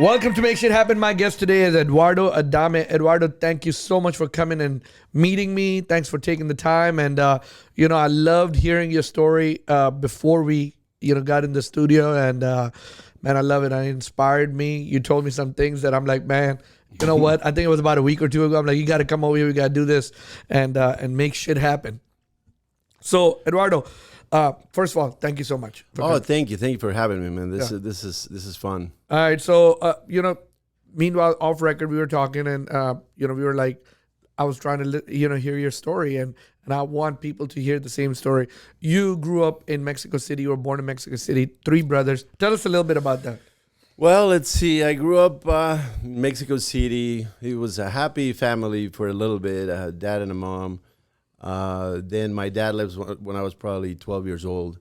Welcome to Make Shit Happen. My guest today is Eduardo Adame. Eduardo, thank you so much for coming and meeting me. Thanks for taking the time. And, I loved hearing your story before we, got in the studio. And, man, I love it. It inspired me. You told me some things that I'm like, man, you know what? I think it was about a week or two ago. I'm like, you got to come over here. We got to do this and make shit happen. So, Eduardo, first of all, thank you so much. Thank you for having me, man. This is fun. All right, so meanwhile, off record, we were talking, and we were like, I was trying to hear your story, and I want people to hear the same story. You grew up in Mexico City. You were born in Mexico City. 3 brothers. Tell us a little bit about that. Well, let's see. I grew up in Mexico City. It was a happy family for a little bit. I had a dad and a mom. Then my dad left when I was probably 12 years old,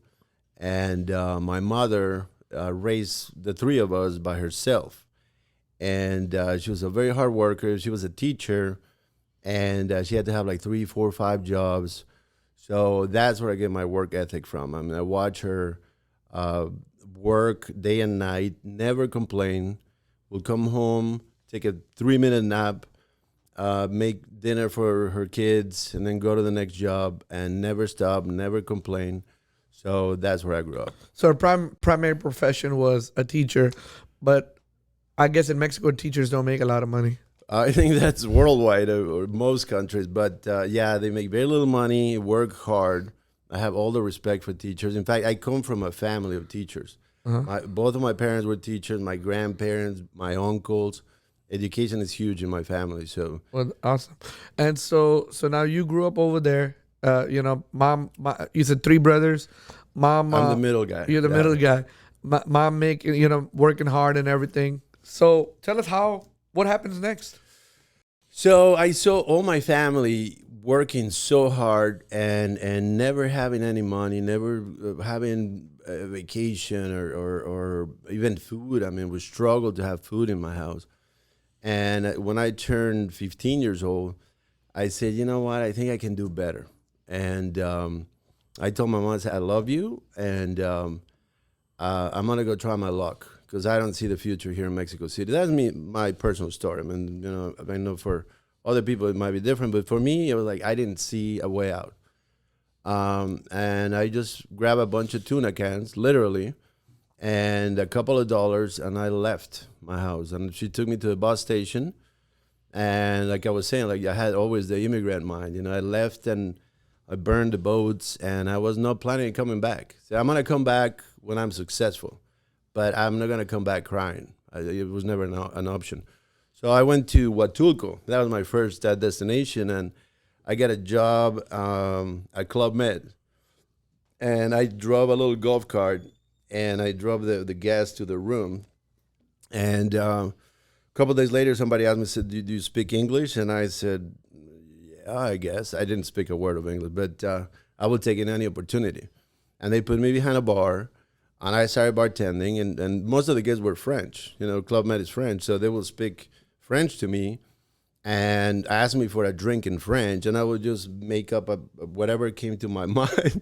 and my mother raised the 3 of us by herself. And she was a very hard worker. She was a teacher, and she had to have like 3, 4, 5 jobs. So that's where I get my work ethic from. I mean, I watch her work day and night, never complain. We'll come home, take a 3-minute nap, make dinner for her kids, and then go to the next job and never stop, never complain. So that's where I grew up. So her primary profession was a teacher, but I guess in Mexico, teachers don't make a lot of money. I think that's worldwide or most countries. But they make very little money, work hard. I have all the respect for teachers. In fact, I come from a family of teachers. Uh-huh. Both of my parents were teachers, my grandparents, my uncles. Education is huge in my family. So awesome. And so now you grew up over there. Mom, you said 3 brothers. Mom, I'm the middle guy. You're the middle guy. Mom making, working hard and everything. So tell us what happens next? So I saw all my family working so hard and never having any money, never having a vacation or even food. I mean, we struggled to have food in my house. And when I turned 15 years old, I said, you know what? I think I can do better. And I told my mom, I said, I love you, and I'm going to go try my luck because I don't see the future here in Mexico City. That's my personal story. I mean, I know for other people it might be different, but for me, it was like I didn't see a way out. And I just grabbed a bunch of tuna cans, literally, and a couple of dollars, and I left my house. And she took me to the bus station, and like I was saying, like I had always the immigrant mind. I left and I burned the boats, and I was not planning on coming back. So I'm going to come back when I'm successful, but I'm not going to come back crying. It was never an option. So I went to Huatulco. That was my first destination, and I got a job at Club Med. And I drove a little golf cart, and I drove the gas to the room. And a couple of days later, somebody asked me, said, do you speak English? And I said, yeah, I guess. I didn't speak a word of English, but I would take any opportunity. And they put me behind a bar, and I started bartending, and most of the guests were French. Club Med is French, so they will speak French to me and ask me for a drink in French, and I would just make up whatever came to my mind,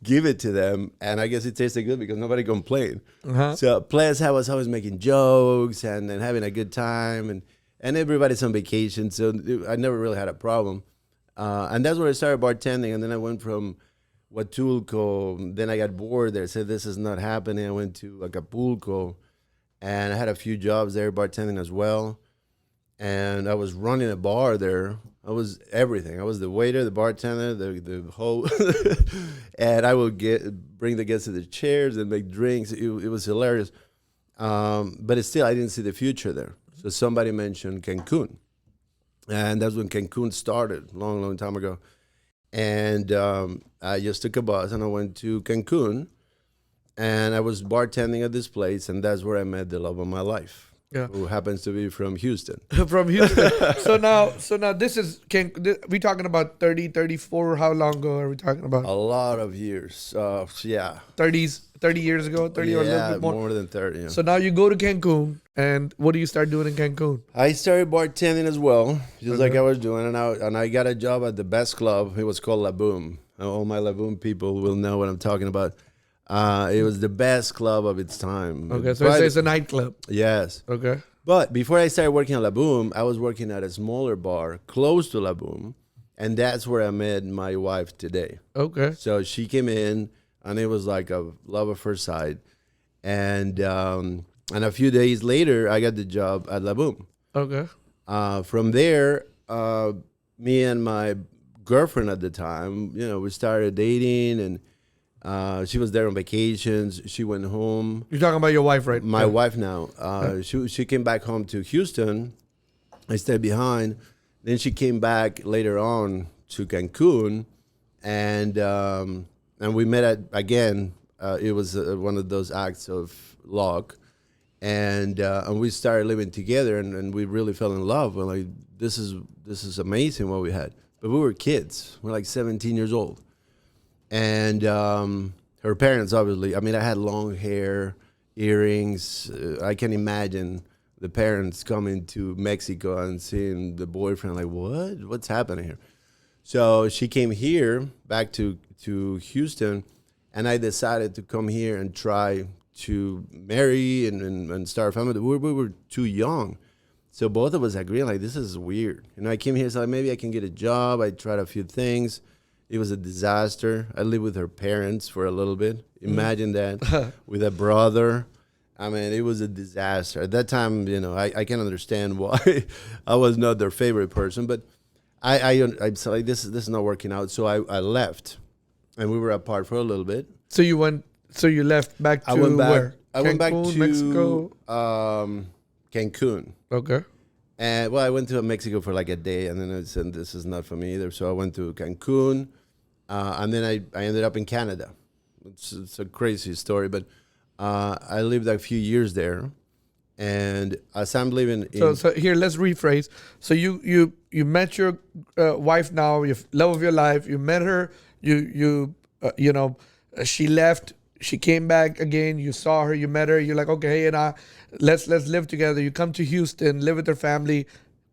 give it to them, and I guess it tasted good because nobody complained. Uh-huh. So plus I was always making jokes and having a good time, and everybody's on vacation, so I never really had a problem. And that's where I started bartending, and then I went from Huatulco, then I got bored there, said this is not happening. I went to Acapulco, and I had a few jobs there bartending as well. And I was running a bar there. I was everything. I was the waiter, the bartender, the host, and I would bring the guests to the chairs and make drinks. It was hilarious, but still, I didn't see the future there. So somebody mentioned Cancun, and that's when Cancun started, long time ago. And I just took a bus and I went to Cancun, and I was bartending at this place, and that's where I met the love of my life. Yeah. Who happens to be from Houston. From Houston. So now this is, we talking about 30, 34, how long ago are we talking about? A lot of years, yeah. 30 years ago, 30 or a little bit more? More than 30, yeah. So now you go to Cancun, and what do you start doing in Cancun? I started bartending as well, just like I was doing, and I got a job at the best club. It was called La Boom. All my La Boom people will know what I'm talking about. It was the best club of its time. Okay, so it's a nightclub. Yes. Okay. But before I started working at La Boom, I was working at a smaller bar close to La Boom, and that's where I met my wife today. Okay. So she came in, and it was like a love at first sight. And a few days later, I got the job at La Boom. Okay. From there, me and my girlfriend at the time, we started dating, and she was there on vacations. She went home. You're talking about your wife, right? My wife now. She came back home to Houston. I stayed behind. Then she came back later on to Cancun, and we met again. It was one of those acts of luck, and we started living together, and we really fell in love. We're like, this is amazing what we had. But we were kids. We're like 17 years old, and her parents obviously. I mean, I had long hair, earrings. I can imagine the parents coming to Mexico and seeing the boyfriend. Like, what's happening here? So she came here back to Houston, and I decided to come here and try to marry and start a family. We were too young. So both of us agreed, like, this is weird. I came here, so like, maybe I can get a job. I tried a few things. It was a disaster. I lived with her parents for a little bit. Imagine that, with a brother. I mean, it was a disaster. At that time, I can understand why I was not their favorite person. But I'm like, this is not working out. So I left, and we were apart for a little bit. So you left back to where? I went back to Mexico. Cancun. Okay. And I went to Mexico for like a day, and then I said, this is not for me either. So I went to Cancun, and then I ended up in Canada. It's a crazy story, but I lived a few years there, and as I'm living in... So here, let's rephrase. So you met your wife now, your love of your life. You met her. She left. She came back again. You saw her. You met her. You're like, okay, and let's live together. You come to Houston, live with her family.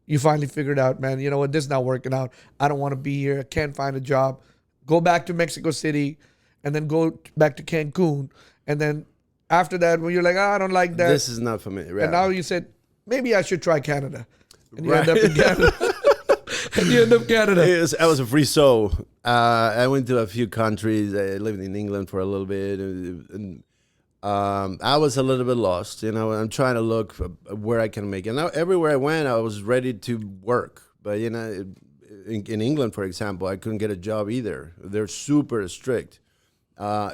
You finally figured out, man, you know what? This is not working out. I don't want to be here. I can't find a job. Go back to Mexico City, and then go back to Cancun, and then after that, when you're like, I don't like that. This is not for me. Right. And now you said, maybe I should try Canada. And you Right. end up in Canada. And you end up Canada. I was a free soul. I went to a few countries. I lived in England for a little bit. And I was a little bit lost. I'm trying to look for where I can make it. Now, everywhere I went, I was ready to work. But, in England, for example, I couldn't get a job either. They're super strict. So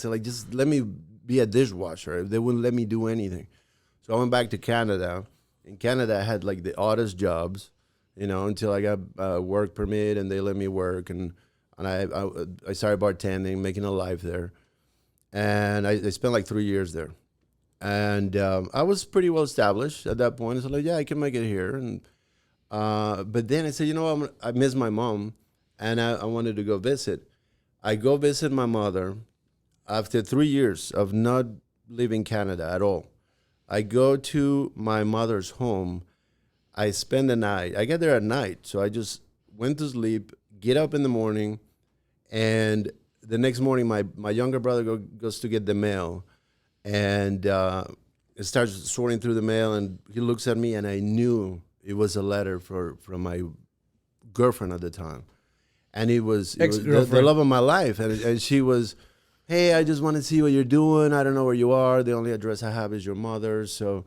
like, just let me be a dishwasher. They wouldn't let me do anything. So I went back to Canada. In Canada, I had like the oddest jobs, until I got a work permit and they let me work. And I started bartending, making a life there. And I spent like 3 years there. And I was pretty well established at that point. So like, yeah, I can make it here. And but then I said, I miss my mom, and I wanted to go visit. I go visit my mother after 3 years of not leaving Canada at all. I go to my mother's home. I spend the night. I get there at night, so I just went to sleep, get up in the morning, and the next morning my younger brother goes to get the mail, and it starts sorting through the mail, and he looks at me, and I knew it was a letter from my girlfriend at the time. And it was the love of my life. And she was, hey, I just want to see what you're doing. I don't know where you are. The only address I have is your mother's. So,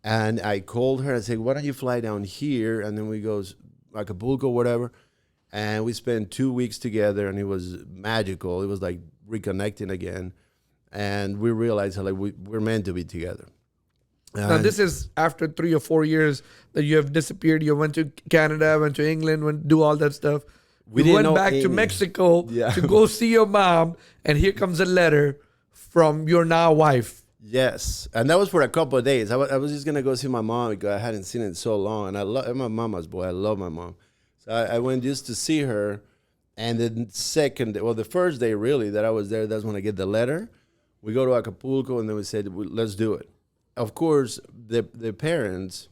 and I called her and said, why don't you fly down here? And then we go Acapulco, whatever. And we spent 2 weeks together, and it was magical. It was like reconnecting again. And we realized how we're meant to be together. Now, this is after 3 or 4 years that you have disappeared. You went to Canada, went to England, went to do all that stuff. We went back to Mexico to go see your mom, and here comes a letter from your now wife. Yes, and that was for a couple of days. I was just going to go see my mom because I hadn't seen it in so long, and I'm a mama's boy. I love my mom. So I went just to see her, and the first day really that I was there, that's when I get the letter. We go to Acapulco, and then we said, let's do it. Of course, the parents,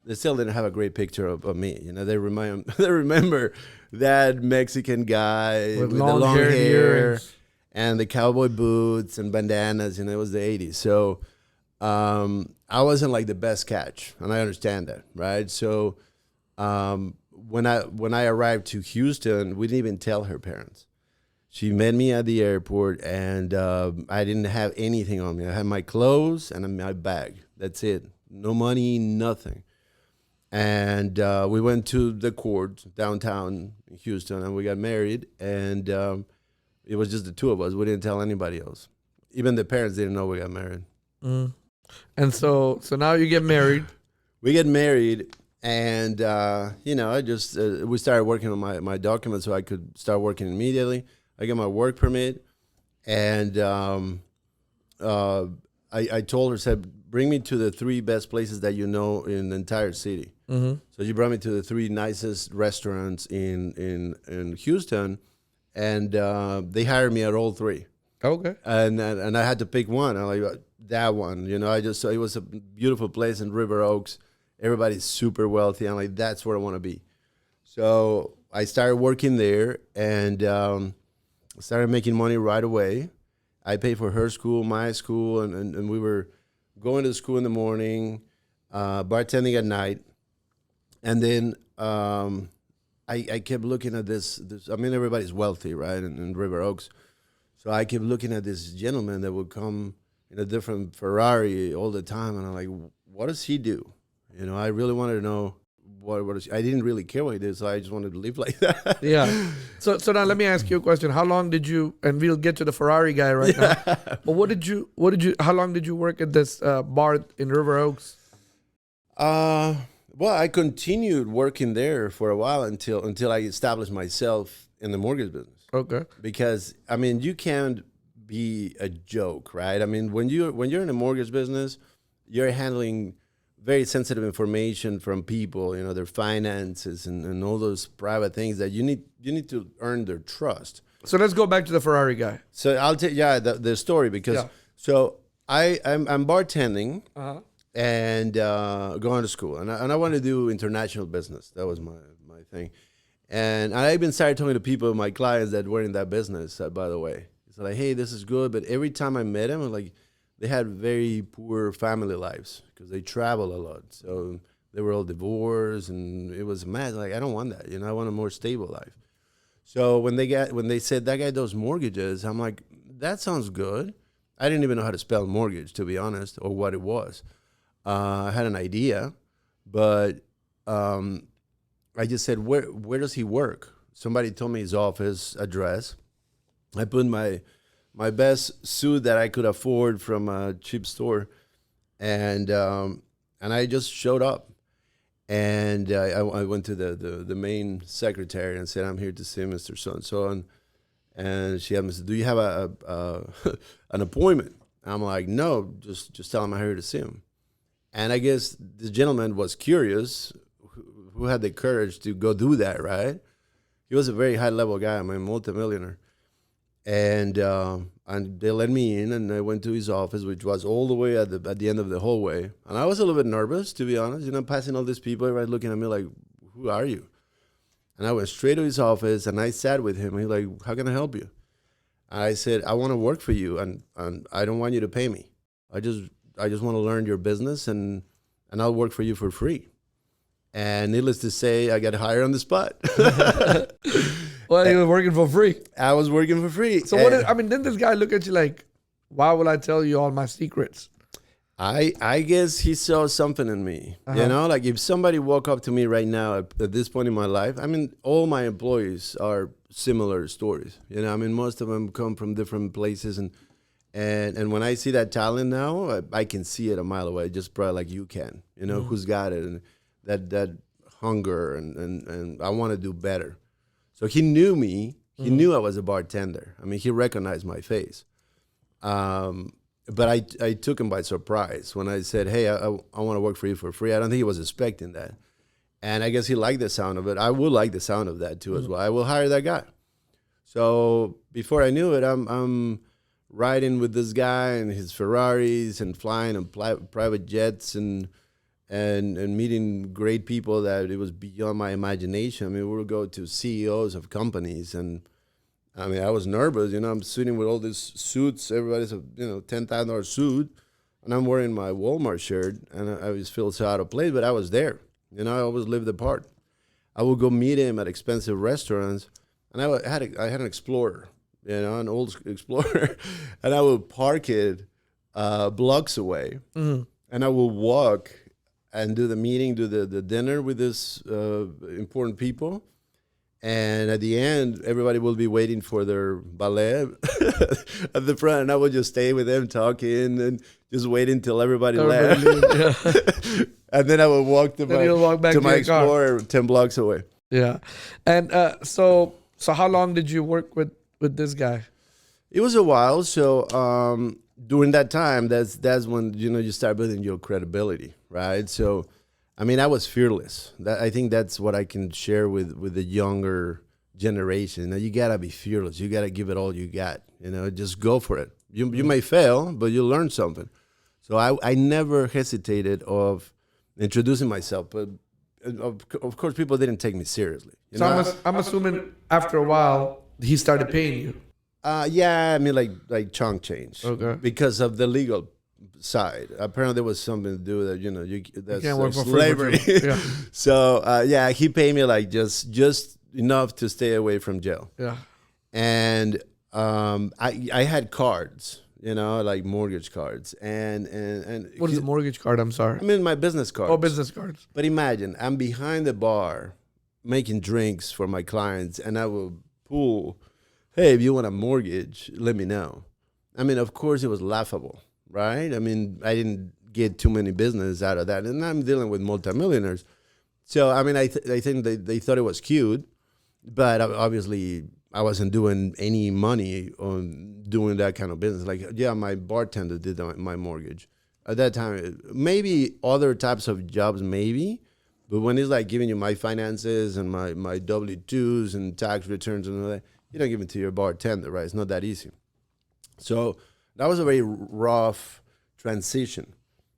they still didn't have a great picture of me. They remember that Mexican guy with the long hair and the cowboy boots and bandanas. It was the 80s. So I wasn't like the best catch, and I understand that, right? So when I arrived to Houston, we didn't even tell her parents. She met me at the airport, and I didn't have anything on me. I had my clothes and my bag. That's it. No money, nothing. And we went to the court downtown in Houston, and we got married. And it was just the two of us. We didn't tell anybody else. Even the parents didn't know we got married. Mm. And so now you get married. We get married, and I just we started working on my documents so I could start working immediately. I got my work permit, and I told her, said, bring me to the 3 best places that you know in the entire city. Mm-hmm. So she brought me to the 3 nicest restaurants in Houston, and they hired me at all 3. Okay. And I had to pick one. I'm like, that one. I just saw it was a beautiful place in River Oaks. Everybody's super wealthy. I'm like, that's where I want to be. So I started working there, and started making money right away. I paid for her school, my school, and we were going to school in the morning, bartending at night. And then I kept looking at this. I mean, everybody's wealthy, right, in River Oaks. So I kept looking at this gentleman that would come in a different Ferrari all the time. And I'm like, what does he do? I really wanted to know what is, I didn't really care what he did, so I just wanted to live like that. Yeah. So now let me ask you a question. How long did you, and we'll get to the Ferrari guy right now, but how long did you work at this bar in River Oaks? Well, I continued working there for a while until I established myself in the mortgage business. Okay. Because I mean, you can't be a joke, right? I mean, when you're in the mortgage business, you're handling very sensitive information from people, their finances and all those private things that you need to earn their trust. So let's go back to the Ferrari guy. So I'll tell the story because so I'm bartending and going to school, and I want to do international business. That was my thing. And I even started talking to people, my clients that were in that business, by the way. It's like, hey, this is good. But every time I met them, like, they had very poor family lives because they travel a lot. So they were all divorced, and it was a mess. Like, I don't want that. I want a more stable life. So when they said that guy does mortgages, I'm like, that sounds good. I didn't even know how to spell mortgage, to be honest, or what it was. I had an idea, but I just said, where does he work? Somebody told me his office address. I put my best suit that I could afford from a cheap store, and I just showed up. And I went to the main secretary and said, I'm here to see Mr. So-and-so. And she had me said, do you have an appointment? I'm like, no, just tell him I'm here to see him. And I guess the gentleman was curious, who had the courage to go do that, right? He was a very high-level guy. I'm a multimillionaire. And they let me in, and I went to his office, which was all the way at the end of the hallway. And I was a little bit nervous, to be honest. Passing all these people, everybody looking at me like, who are you? And I went straight to his office, and I sat with him. He's like, how can I help you? And I said, I want to work for you, and I don't want you to pay me. I just want to learn your business, and I'll work for you for free. And needless to say, I got hired on the spot. Well, you were working for free. I was working for free. So didn't this guy look at you like, why would I tell you all my secrets? I guess he saw something in me. Like if somebody walk up to me right now at this point in my life, I mean, all my employees are similar stories. I mean, most of them come from different places, and when I see that talent now, I can see it a mile away, just probably like you can. Who's got it, and that hunger, and I want to do better. So he knew me. He knew I was a bartender. I mean, he recognized my face. But I took him by surprise when I said, hey, I want to work for you for free. I don't think he was expecting that. And I guess he liked the sound of it. I would like the sound of that too as well. I will hire that guy. So before I knew it, I'm riding with this guy and his Ferraris and flying on private jets and meeting great people that it was beyond my imagination. I mean, we would go to CEOs of companies, and I was nervous. I'm sitting with all these suits. Everybody's a $10,000 suit, and I'm wearing my Walmart shirt, and I always feel so out of place, but I was there. You know, I always lived apart. I would go meet him at expensive restaurants, and I had an Explorer, you know, an old Explorer, and I would park it blocks away, and I would walk and do the meeting, do the dinner with this important people. And at the end, everybody will be waiting for their ballet at the front, and I would just stay with them talking and just wait until everybody left. Yeah. And then I would walk to my Explorer. Explorer 10 blocks away. Yeah. And so how long did you work with this guy? It was a while. So during that time, that's when, you know, you start building your credibility, right? So I mean, I was fearless. I think that's what I can share with the younger generation. Now, you gotta be fearless. You gotta give it all you got. You know, just go for it. You may fail, but you learn something. So I never hesitated of introducing myself. But of course, people didn't take me seriously. You know? I'm assuming after a while he started paying you. Yeah, I mean, like chunk change. Okay. Because of the legal side. Apparently there was something to do with that, you know, that's can't work for slavery. free. Yeah. So yeah, he paid me like just enough to stay away from jail. Yeah. And I had cards, you know, like mortgage cards, and What is a mortgage card? I'm sorry. I mean, my business cards. Oh, business cards. But imagine I'm behind the bar making drinks for my clients, and I will pull, hey, if you want a mortgage, let me know. I mean, of course, it was laughable. Right? I mean, I didn't get too many business out of that. And I'm dealing with multimillionaires. So, I mean, I think they thought it was cute. But obviously, I wasn't doing any money on doing that kind of business. Like, yeah, my bartender did my mortgage. At that time, maybe other types of jobs, maybe. But when it's like giving you my finances and my W-2s and tax returns and all that, you don't give it to your bartender, right? It's not that easy. So that was a very rough transition,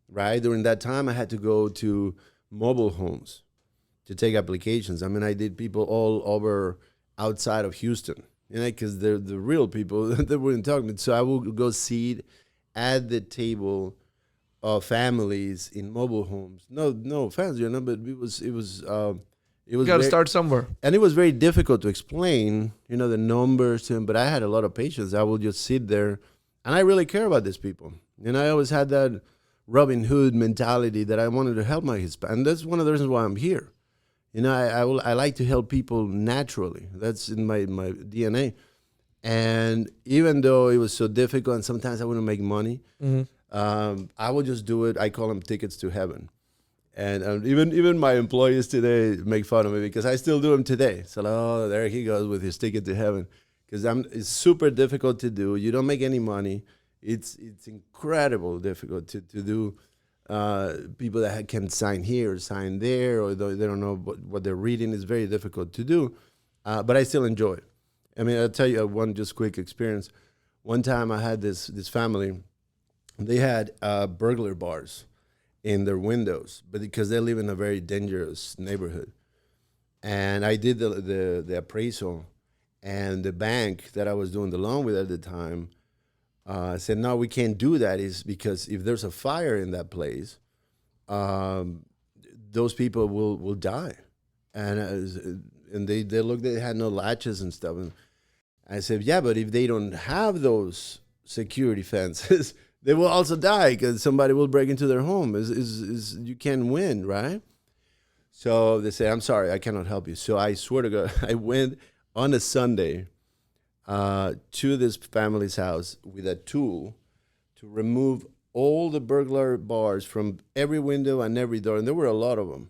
right? During that time, I had to go to mobile homes to take applications. I mean, I did people all over outside of Houston, you know, because they're the real people that wouldn't talk to me. So I would go sit at the table of families in mobile homes. No offense, you know, but it was You got to start somewhere. and it was very difficult to explain, you know, the numbers to him. But I had a lot of patience. I would just sit there. And I really care about these people. And I always had that Robin Hood mentality that I wanted to help my Hispanic. And that's one of the reasons why I'm here. You know, I like to help people naturally. That's in my DNA. And even though it was so difficult and sometimes I wouldn't make money, I would just do it. I call them tickets to heaven. And even my employees today make fun of me because I still do them today. So, oh, there he goes with his ticket to heaven. Because it's super difficult to do. You don't make any money. It's incredible difficult to do. People that can sign here or sign there, or they don't know what they're reading. It's very difficult to do. But I still enjoy it. I mean, I'll tell you one just quick experience. One time I had this family. They had burglar bars in their windows, but because they live in a very dangerous neighborhood. And I did the appraisal. And the bank that I was doing the loan with at the time said, no, we can't do that. Is because if there's a fire in that place, those people will die. And they looked, they had no latches and stuff. And I said, yeah, but if they don't have those security fences, they will also die because somebody will break into their home. You can't win, right? So they say, I'm sorry, I cannot help you. So I swear to God, I went on a Sunday to this family's house with a tool to remove all the burglar bars from every window and every door. And there were a lot of them.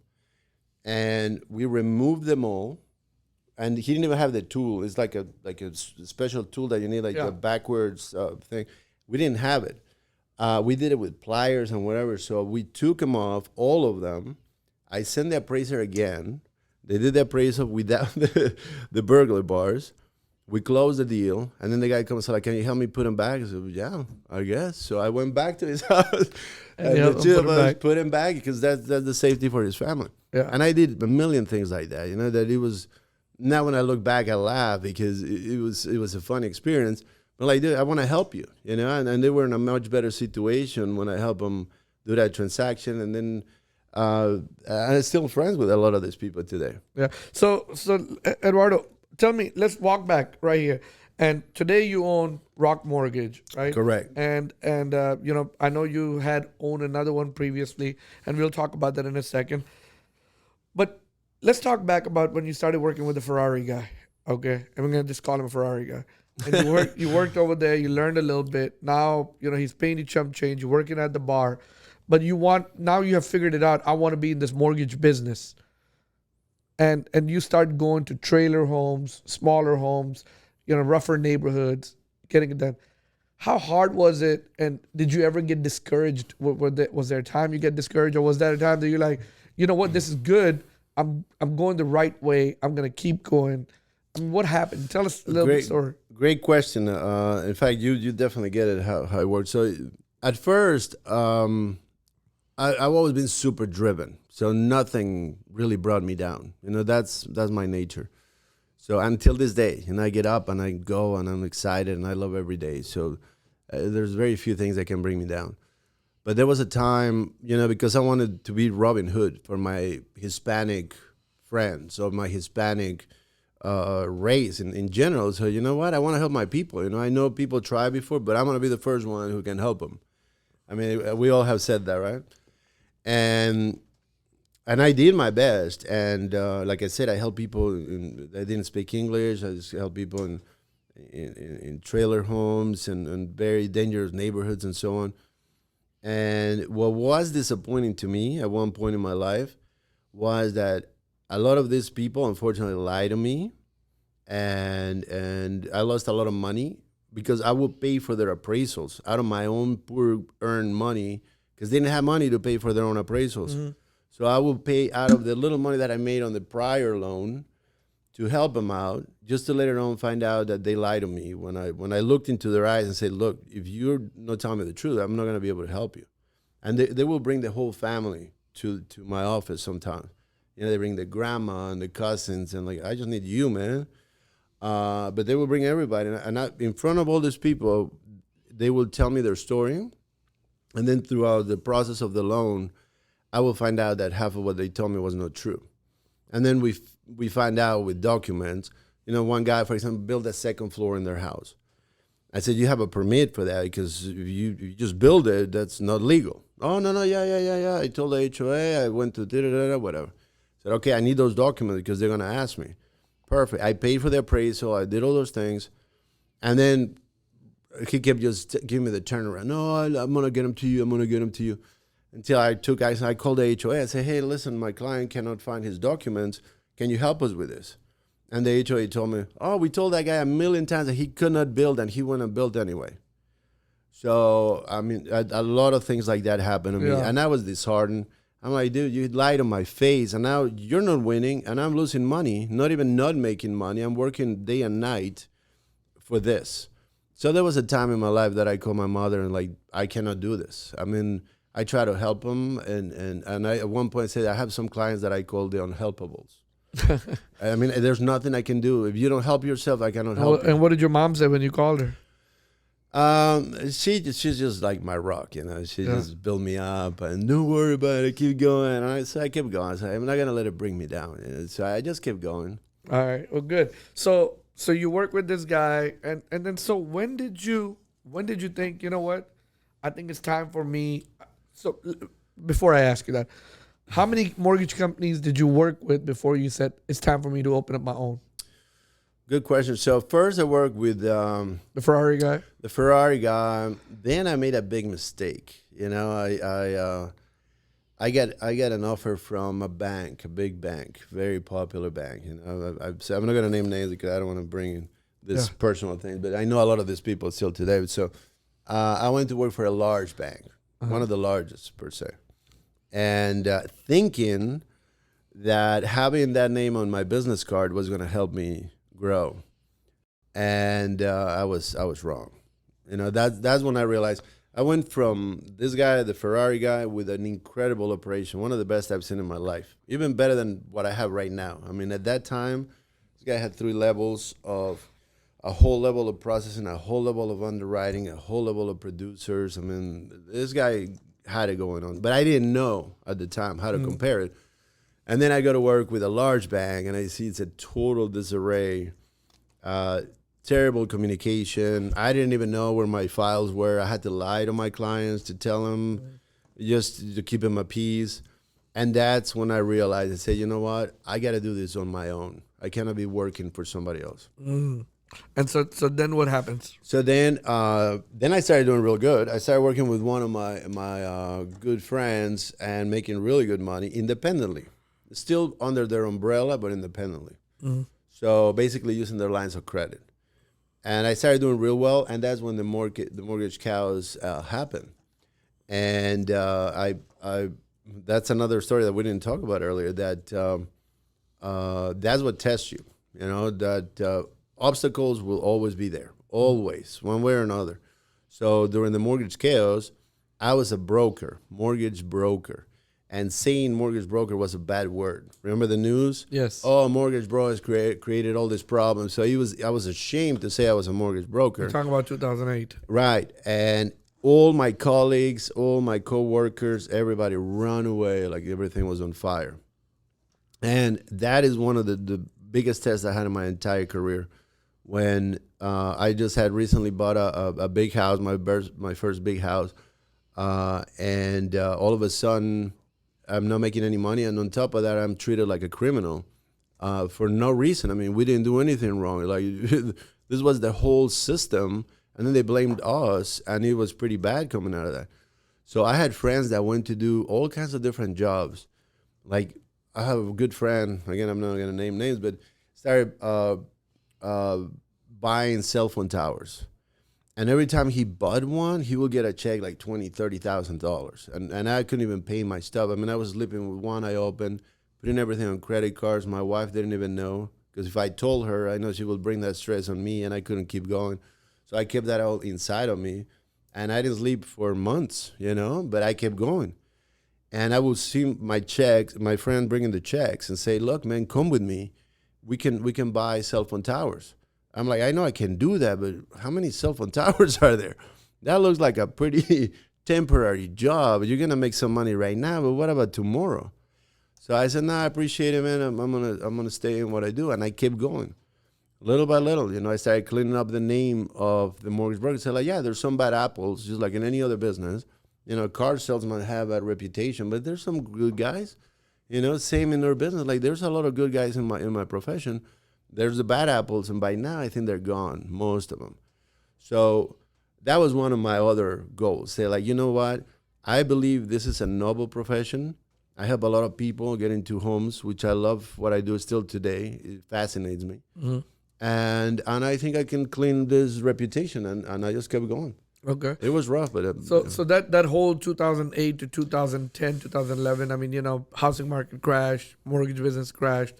And we removed them all. And he didn't even have the tool. It's like a special tool that you need, like the backwards thing. We didn't have it. We did it with pliers and whatever. So we took them off, all of them. I sent the appraiser again. They did the appraisal without the burglar bars. We closed the deal. And then the guy comes and said, can you help me put them back? I said, yeah, I guess. So I went back to his house. And the two of us put him back because that's the safety for his family. Yeah. And I did a million things like that. You know, that it was, now when I look back, I laugh because it was a fun experience. I'm like, dude, I want to help you, and they were in a much better situation when I helped them do that transaction. And then I'm still friends with a lot of these people today. Yeah. So Eduardo, tell me, let's walk back right here. And today you own Rock Mortgage, right? Correct. And I know you had owned another one previously, and we'll talk about that in a second. But let's talk back about when you started working with the Ferrari guy. Okay, and we're gonna just call him a Ferrari guy. And you worked over there. You learned a little bit. Now he's paying you chump change. You're working at the bar, but now you have figured it out. I want to be in this mortgage business. And you start going to trailer homes, smaller homes, rougher neighborhoods, getting it done. How hard was it? And did you ever get discouraged? Was there a time you get discouraged, or was that a time that you're like, you know what, this is good. I'm going the right way. I'm gonna keep going. I mean, what happened? Tell us a little bit story. Great question. In fact, you definitely get it how it works. So at first, I've always been super driven. So nothing really brought me down. That's my nature. So until this day, I get up and I go and I'm excited and I love every day. So there's very few things that can bring me down. But there was a time, because I wanted to be Robin Hood for my Hispanic friends or my Hispanic race in general. So you know what? I want to help my people. I know people tried before, but I'm going to be the first one who can help them. I mean, we all have said that, right? And I did my best. And like I said, I help people. I didn't speak English. I just help people in trailer homes and very dangerous neighborhoods and so on. And what was disappointing to me at one point in my life was that a lot of these people, unfortunately, lied to me, and I lost a lot of money because I would pay for their appraisals out of my own poor earned money because they didn't have money to pay for their own appraisals. Mm-hmm. So I would pay out of the little money that I made on the prior loan to help them out, just to later on find out that they lied to me when I looked into their eyes and said, look, if you're not telling me the truth, I'm not going to be able to help you. And they will bring the whole family to my office sometimes. They bring the grandma and the cousins and like, I just need you, man. But they will bring everybody. And in front of all these people, they will tell me their story. And then throughout the process of the loan, I will find out that half of what they told me was not true. And then we find out with documents, one guy, for example, built a second floor in their house. I said, you have a permit for that because if you just build it, that's not legal. Oh, no, yeah. I told the HOA, I went to whatever. I said, okay, I need those documents because they're going to ask me. Perfect. I paid for the appraisal. I did all those things. And then he kept just giving me the turnaround. No, I'm going to get them to you. Until I called the HOA. I said, hey, listen, my client cannot find his documents. Can you help us with this? And the HOA told me, oh, we told that guy a million times that he could not build, and he went and built anyway. So, I mean, a lot of things like that happened to me, and I was disheartened. I'm like, dude, you lied on my face, and now you're not winning, and I'm losing money, not even not making money. I'm working day and night for this. So there was a time in my life that I called my mother and like, I cannot do this. I mean, I try to help them, and I at one point said I have some clients that I call the unhelpables. I mean, there's nothing I can do. If you don't help yourself, I cannot help you. And what did your mom say when you called her? She's just like my rock, She just built me up, and don't worry about it, keep going. And I kept going. I said, I'm not gonna let it bring me down. So I just kept going. All right, well, good. So you work with this guy, and then so when did you think, you know what, I think it's time for me. So before I ask you that, how many mortgage companies did you work with before you said it's time for me to open up my own? Good question. So first I worked with the Ferrari guy. The Ferrari guy. Then I made a big mistake. I got an offer from a bank, a big bank, very popular bank. I'm not going to name names because I don't want to bring in this personal thing, but I know a lot of these people still today. So I went to work for a large bank, one of the largest per se, and thinking that having that name on my business card was going to help me grow, and I was wrong. That's when I realized I went from this guy, the Ferrari guy, with an incredible operation, one of the best I've seen in my life, even better than what I have right now. I mean, at that time, this guy had 3 levels of a whole level of processing, a whole level of underwriting, a whole level of producers. I mean, this guy had it going on, but I didn't know at the time how to compare it. And then I go to work with a large bank, and I see it's a total disarray, terrible communication. I didn't even know where my files were. I had to lie to my clients to tell them, just to keep them at peace. And that's when I realized, I said, you know what? I got to do this on my own. I cannot be working for somebody else. And so then what happens? So then I started doing real good. I started working with one of my good friends and making really good money independently. Still under their umbrella, but independently. So basically using their lines of credit. And I started doing real well, and that's when the mortgage cows happened. And that's another story that we didn't talk about earlier, that that's what tests you, you know, that obstacles will always be there, always, one way or another. So during the mortgage chaos, I was a mortgage broker. And saying mortgage broker was a bad word. Remember the news? Yes. Oh, mortgage bro has created all these problems. So I was ashamed to say I was a mortgage broker. We're talking about 2008. Right. And all my colleagues, all my coworkers, everybody ran away like everything was on fire. And that is one of the biggest tests I had in my entire career. When I just had recently bought a big house, my first big house. And all of a sudden, I'm not making any money, and on top of that, I'm treated like a criminal for no reason. I mean, we didn't do anything wrong. Like this was the whole system, and then they blamed us, and it was pretty bad coming out of that. So I had friends that went to do all kinds of different jobs. Like I have a good friend. Again, I'm not going to name names, but started buying cell phone towers. And every time he bought one, he would get a check like $20,000-$30,000. And I couldn't even pay my stuff. I mean, I was sleeping with one eye open, putting everything on credit cards. My wife didn't even know, because if I told her, I know she would bring that stress on me, and I couldn't keep going. So I kept that all inside of me. And I didn't sleep for months, you know, but I kept going. And I would see my checks, my friend bringing the checks, and say, look, man, come with me. We can buy cell phone towers. I'm like, I know I can do that, but how many cell phone towers are there? That looks like a pretty temporary job. You're gonna make some money right now, but what about tomorrow? So I said, I appreciate it, man. I'm gonna stay in what I do, and I kept going, little by little. You know, I started cleaning up the name of the mortgage broker. So like, yeah, there's some bad apples, just like in any other business. You know, car salesmen have a reputation, but there's some good guys. You know, same in their business. Like there's a lot of good guys in my profession. There's the bad apples, and by now I think they're gone, most of them. So that was one of my other goals. Say, like, you know what? I believe this is a noble profession. I help a lot of people get into homes, which I love what I do still today. It fascinates me. And I think I can clean this reputation, and I just kept going. Okay. It was rough, but... So that whole 2008 to 2010, 2011, I mean, you know, housing market crashed, mortgage business crashed.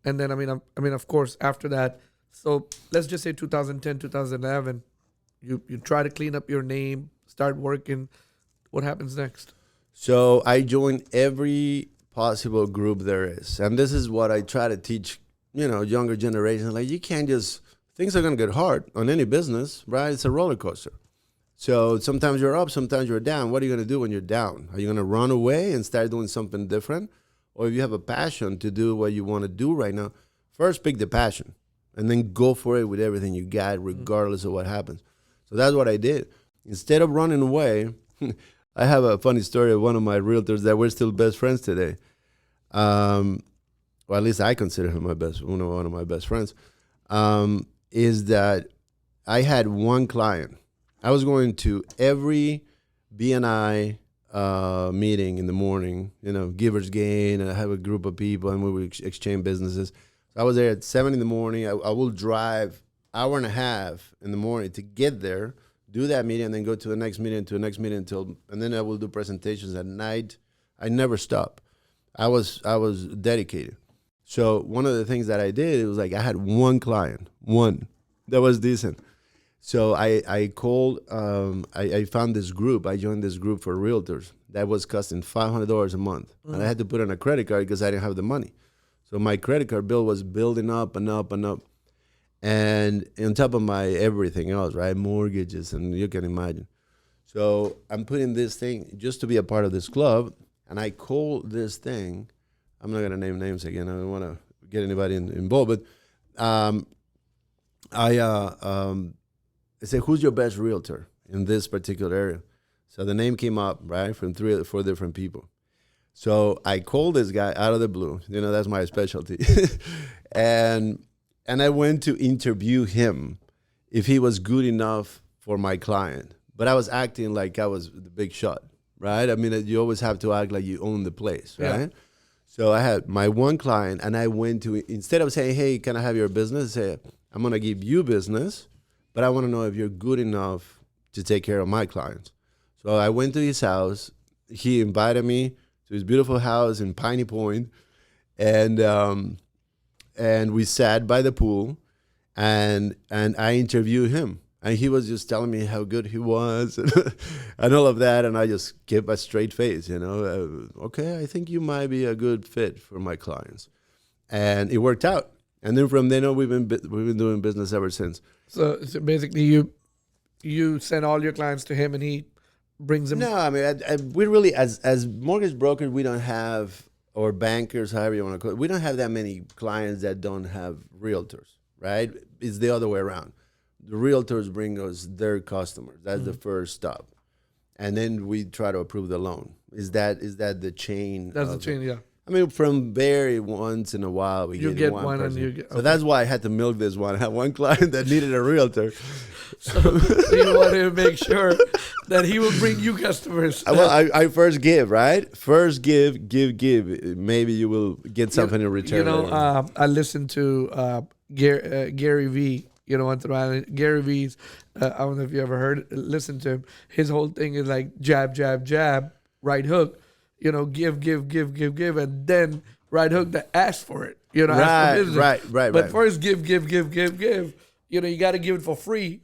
And then, I mean, of course, after that, so let's just say 2010, 2011, you try to clean up your name, start working. What happens next? So I joined every possible group there is. And this is what I try to teach, you know, younger generations. Like, you can't just, things are going to get hard on any business, right? It's a roller coaster. So sometimes you're up, sometimes you're down. What are you going to do when you're down? Are you going to run away and start doing something different? Or if you have a passion to do what you want to do right now, first pick the passion and then go for it with everything you got, regardless of what happens. So that's what I did. Instead of running away, I have a funny story of one of my realtors that we're still best friends today. Well, at least I consider him one of my best friends, is that I had one client. I was going to every BNI meeting in the morning, you know, Givers Gain, and I have a group of people, and we would exchange businesses. So I was there at 7 in the morning. I will drive hour and a half in the morning to get there, do that meeting, and then go to the next meeting, and then I will do presentations at night. I never stop. I was dedicated. So one of the things that I did, it was like I had one client, one that was decent. So I called, I found this group. I joined this group for realtors that was costing $500 a month. And I had to put on a credit card because I didn't have the money. So my credit card bill was building up and up and up. and on top of my everything else, right? Mortgages, and you can imagine. So I'm putting this thing just to be a part of this club, and I call this thing. I'm not gonna name names again. I don't want to get anybody involved, but I said, "Who's your best realtor in this particular area?" So the name came up, right, from 3 or 4 different people. So I called this guy out of the blue. You know, that's my specialty, and I went to interview him if he was good enough for my client. But I was acting like I was the big shot, right? I mean, you always have to act like you own the place, right? Yeah. So I had my one client, and I went to, instead of saying, "Hey, can I have your business?" say, "I'm going to give you business, but I want to know if you're good enough to take care of my clients." So I went to his house. He invited me to his beautiful house in Piney Point, and we sat by the pool, and I interviewed him. And he was just telling me how good he was and all of that. And I just kept a straight face, you know. Okay, I think you might be a good fit for my clients. And it worked out. And then from then on, we've been doing business ever since. So basically, you send all your clients to him, and he brings them. No, I mean, we really, as mortgage brokers, we don't have, or bankers, however you want to call it, we don't have that many clients that don't have realtors, right? It's the other way around. The realtors bring us their customers. That's the first stop, and then we try to approve the loan. Is that the chain? That's the chain, yeah. I mean, from very once in a while we get one person. And you get. So that's why I had to milk this one. I had one client that needed a realtor. So you want to make sure that he will bring you customers. Well, I first give, right? First give. Maybe you will get something in return. You know, I listened to Gary V. You know, once in a while, Gary V's, I don't know if you ever listen to him. His whole thing is like jab, jab, jab, right hook, you know, give, and then right hook that ask for it. You know, right. But first give. You know, you got to give it for free,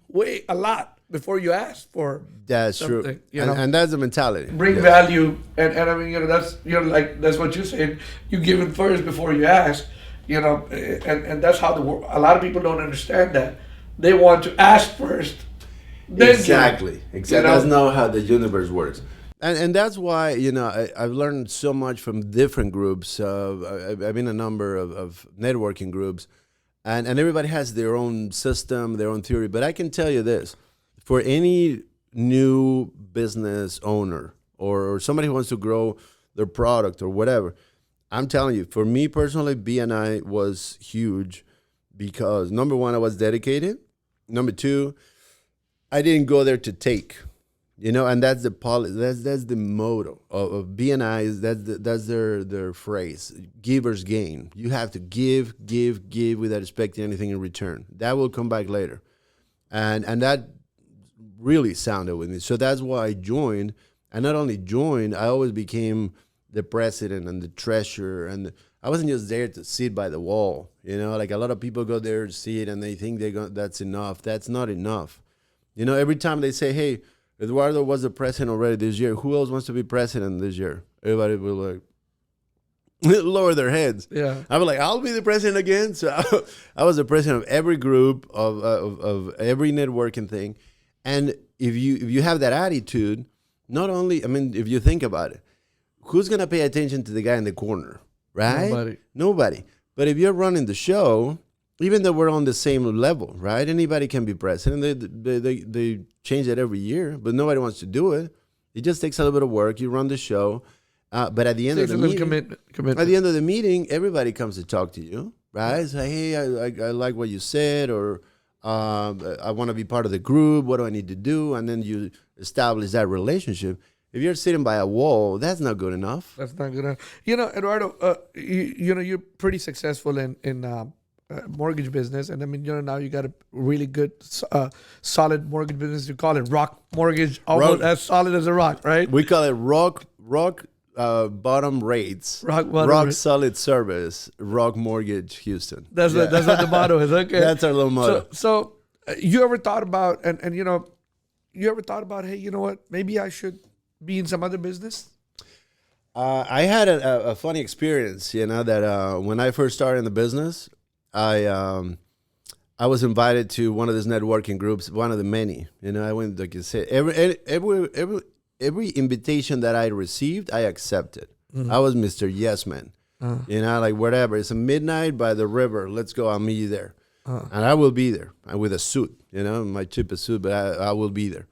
a lot before you ask for that's something. True. You know? And that's the mentality. Bring value, and I mean, you know, that's what you're saying. You give it first before you ask. You know, and that's how a lot of people don't understand that. They want to ask first. Exactly. You know? That's not how the universe works. And that's why, you know, I've learned so much from different groups. I've been in a number of networking groups, and everybody has their own system, their own theory. But I can tell you this, for any new business owner or somebody who wants to grow their product or whatever, I'm telling you, for me personally, BNI was huge because, number one, I was dedicated. Number two, I didn't go there to take, you know, and that's the that's the motto of BNI. That's their phrase, givers gain. You have to give without expecting anything in return. That will come back later, and that really sounded with me. So that's why I joined, and not only joined, I always became the president and the treasurer, and I wasn't just there to sit by the wall, you know, like a lot of people go there to sit and they think that's enough. That's not enough. You know, every time they say, "Hey, Eduardo was the president already this year. Who else wants to be president this year?" Everybody will like lower their heads. Yeah, I was like, "I'll be the president again." So I was the president of every group of every networking thing, and if you have that attitude, not only, I mean, if you think about it, who's going to pay attention to the guy in the corner, right? Nobody. But if you're running the show, even though we're on the same level, right? Anybody can be president. They change that every year, but nobody wants to do it. It just takes a little bit of work. You run the show. But at the end of the meeting, commitment. At the end of the meeting, everybody comes to talk to you, right? Say, "Hey, I like what you said," or "I want to be part of the group. What do I need to do?" And then you establish that relationship. If you're sitting by a wall, that's not good enough. That's not good enough. You know, Eduardo, you know, you're pretty successful in mortgage business, and I mean, you know, now you got a really good, solid mortgage business. You call it rock mortgage, almost as solid as a rock, right? We call it rock bottom rates, rock solid service, rock mortgage Houston. That's what the motto is. Okay, that's our little motto. So you ever thought about, and you know, you ever thought about, hey, you know what, maybe I should be in some other business? I had a funny experience, you know, that when I first started in the business, I I was invited to one of these networking groups, one of the many. I went, like you said, every invitation that I received, I accepted. I was Mr. Yes Man. Like whatever. It's a midnight by the river. Let's go. I'll meet you there. And I will be there with a suit, my cheapest suit, but I will be there.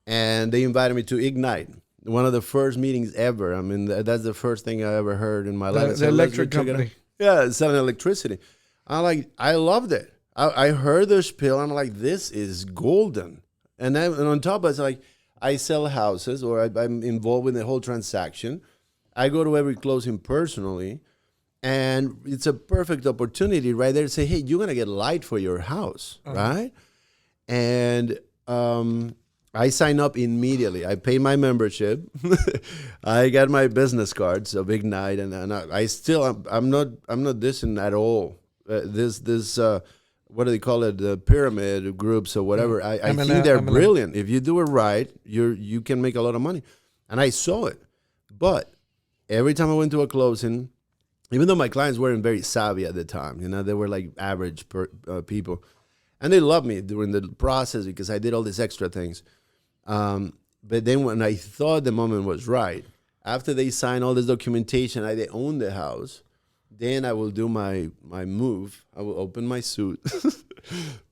And they invited me to Ignite, one of the first meetings ever. I mean, that's the first thing I ever heard in my life. The electric company. Yeah, selling electricity. I loved it. I heard the spiel. I'm like, this is golden. And on top of it, it's like, I sell houses, or I'm involved in the whole transaction. I go to every closing personally. And it's a perfect opportunity right there to say, hey, you're going to get light for your house, right? And I sign up immediately. I pay my membership. I got my business cards of Ignite, and I still, I'm not dissing at all. This what do they call it? The pyramid groups or whatever. I think they're brilliant. If you do it right, you can make a lot of money. And I saw it. But every time I went to a closing, even though my clients weren't very savvy at the time, they were like average people. And they loved me during the process because I did all these extra things. But then when I thought the moment was right, after they signed all this documentation, they own the house, then I will do my move. I will open my suit,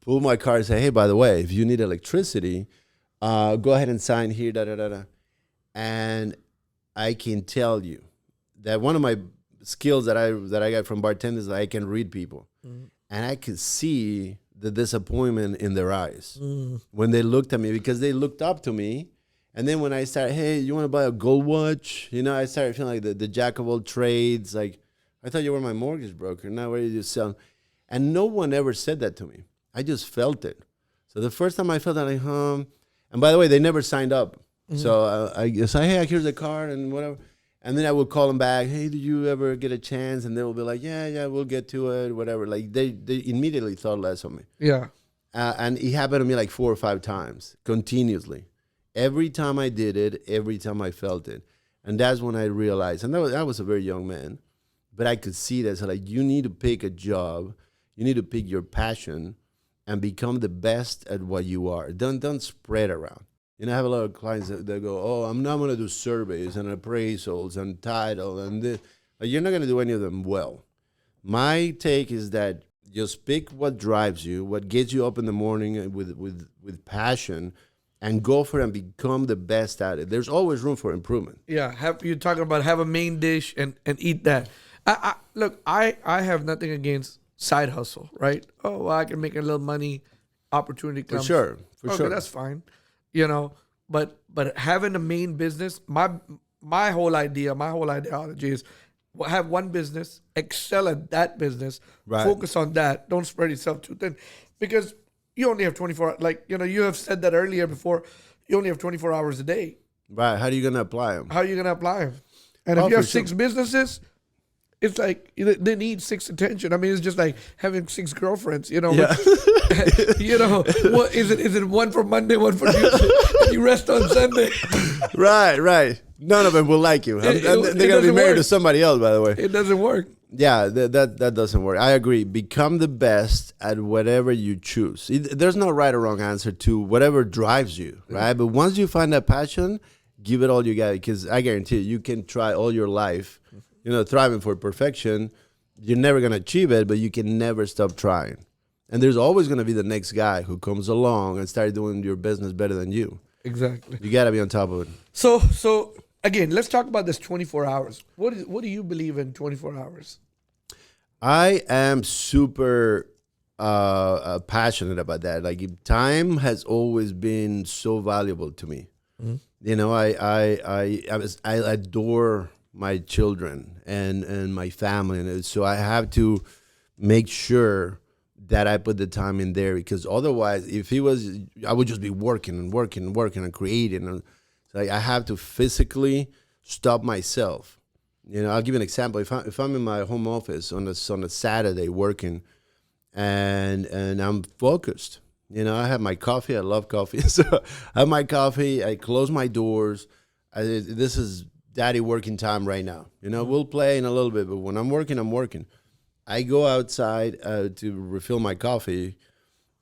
pull my card and say, hey, by the way, if you need electricity, go ahead and sign here, da-da-da-da. And I can tell you that one of my skills that I got from bartenders, I can read people. And I could see the disappointment in their eyes when they looked at me, because they looked up to me. And then when I started, hey, you want to buy a gold watch? I started feeling like the jack of all trades. Like, I thought you were my mortgage broker. Now where did you sell? And no one ever said that to me. I just felt it. So the first time I felt that, and by the way, they never signed up. So I say, hey, here's the card and whatever. And then I would call them back. Hey, did you ever get a chance? And they will be like, yeah, we'll get to it, whatever. Like they immediately thought less of me. Yeah. And it happened to me like 4 or 5 times continuously. Every time I did it, every time I felt it. And that's when I realized, and I was a very young man, but I could see that. So like, you need to pick a job. You need to pick your passion and become the best at what you are. Don't spread around. I have a lot of clients that go, oh, I'm not going to do surveys and appraisals and title and this. You're not going to do any of them well. My take is that just pick what drives you, what gets you up in the morning with passion, and go for it and become the best at it. There's always room for improvement. Yeah, you're talking about have a main dish and eat that. Look, I have nothing against side hustle, right? Oh, well, I can make a little money, opportunity comes. For sure. That's fine. But having a main business, my whole ideology is have one business, excel at that business, focus on that. Don't spread yourself too thin, because you only have 24. Like you have said that earlier before. You only have 24 hours a day. Right? How are you gonna apply them? And if you have 6 businesses, it's like they need 6 attention. I mean, it's just like having 6 girlfriends. Yeah. What is it? Is it one for Monday, one for Tuesday, and you rest on Sunday? Right. None of them will like you. They're gonna be married to somebody else, by the way. It doesn't work. Yeah, that doesn't work. I agree. Become the best at whatever you choose. There's no right or wrong answer to whatever drives you, right? But once you find that passion, give it all you got, because I guarantee you can try all your life, thriving for perfection. You're never going to achieve it, but you can never stop trying. And there's always going to be the next guy who comes along and starts doing your business better than you. Exactly. You got to be on top of it. So again, let's talk about this 24 hours. What do you believe in 24 hours? I am super passionate about that. Like, time has always been so valuable to me. I adore my children and my family, and so I have to make sure that I put the time in there, because otherwise, I would just be working and creating. And so I have to physically stop myself. I'll give you an example. If I'm in my home office on a Saturday working, and I'm focused, I have my coffee. I love coffee, so I have my coffee. I close my doors. This is daddy working time right now. We'll play in a little bit, but when I'm working, I'm working. I go outside to refill my coffee,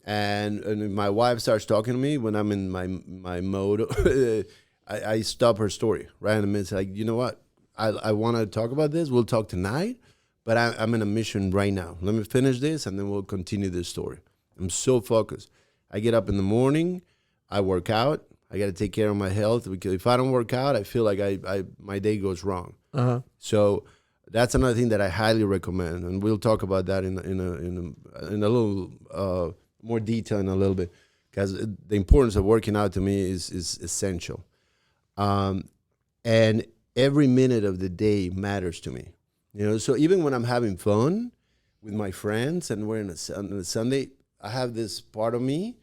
And if my wife starts talking to me when I'm in my mode, I stop her story right in the midst. Like, you know what? I want to talk about this. We'll talk tonight, but I'm in a mission right now. Let me finish this, and then we'll continue this story. I'm so focused. I get up in the morning. I work out. I got to take care of my health, because if I don't work out, I feel like my day goes wrong. So that's another thing that I highly recommend, and we'll talk about that in a little more detail in a little bit, because the importance of working out to me is essential. And every minute of the day matters to me. So even when I'm having fun with my friends and we're on a Sunday, I have this part of me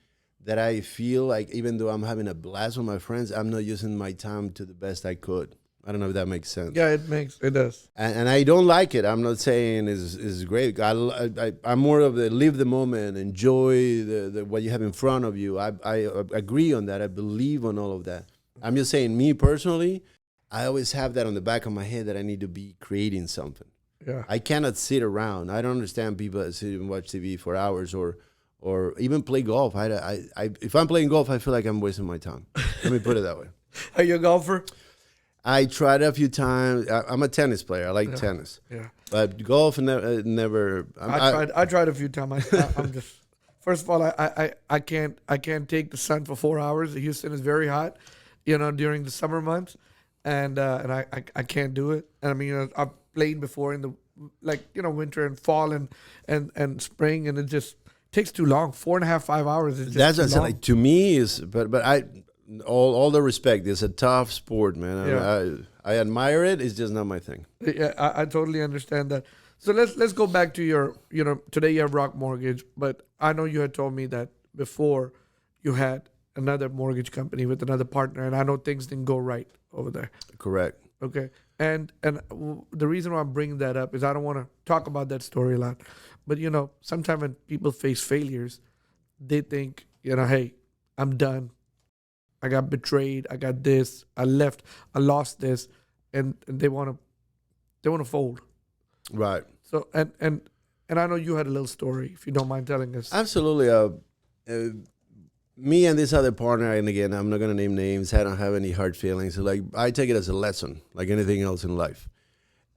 that I feel like even though I'm having a blast with my friends, I'm not using my time to the best I could. I don't know if that makes sense. Yeah, it does. And I don't like it. I'm not saying it's great. I'm more of the live the moment, enjoy the what you have in front of you. I agree on that. I believe on all of that. I'm just saying, me personally, I always have that on the back of my head that I need to be creating something. Yeah. I cannot sit around. I don't understand people that sit and watch TV for hours or even play golf. If I'm playing golf, I feel like I'm wasting my time. Let me put it that way. Are you a golfer? I tried a few times. I'm a tennis player. I like tennis. Yeah. But golf never. I tried a few times. I'm just. First of all, I can't take the sun for 4 hours. Houston is very hot, during the summer months, and I can't do it. And I mean, I've played before in the winter and fall and spring, and it just takes too long. 4.5, 5 hours is just that's too long. like, to me is, but I. All the respect. It's a tough sport, man. Yeah. I admire it. It's just not my thing. Yeah, I totally understand that. So let's go back to your, today you have Rock Mortgage, but I know you had told me that before you had another mortgage company with another partner, and I know things didn't go right over there. Correct. Okay. And the reason why I'm bringing that up is I don't want to talk about that story a lot, but sometimes when people face failures, they think, hey, I'm done. I got betrayed. I got this. I left. I lost this, and they want to fold. Right. So and I know you had a little story, if you don't mind telling us. Absolutely. Me and this other partner, and again, I'm not gonna name names. I don't have any hard feelings. So like, I take it as a lesson, like anything else in life.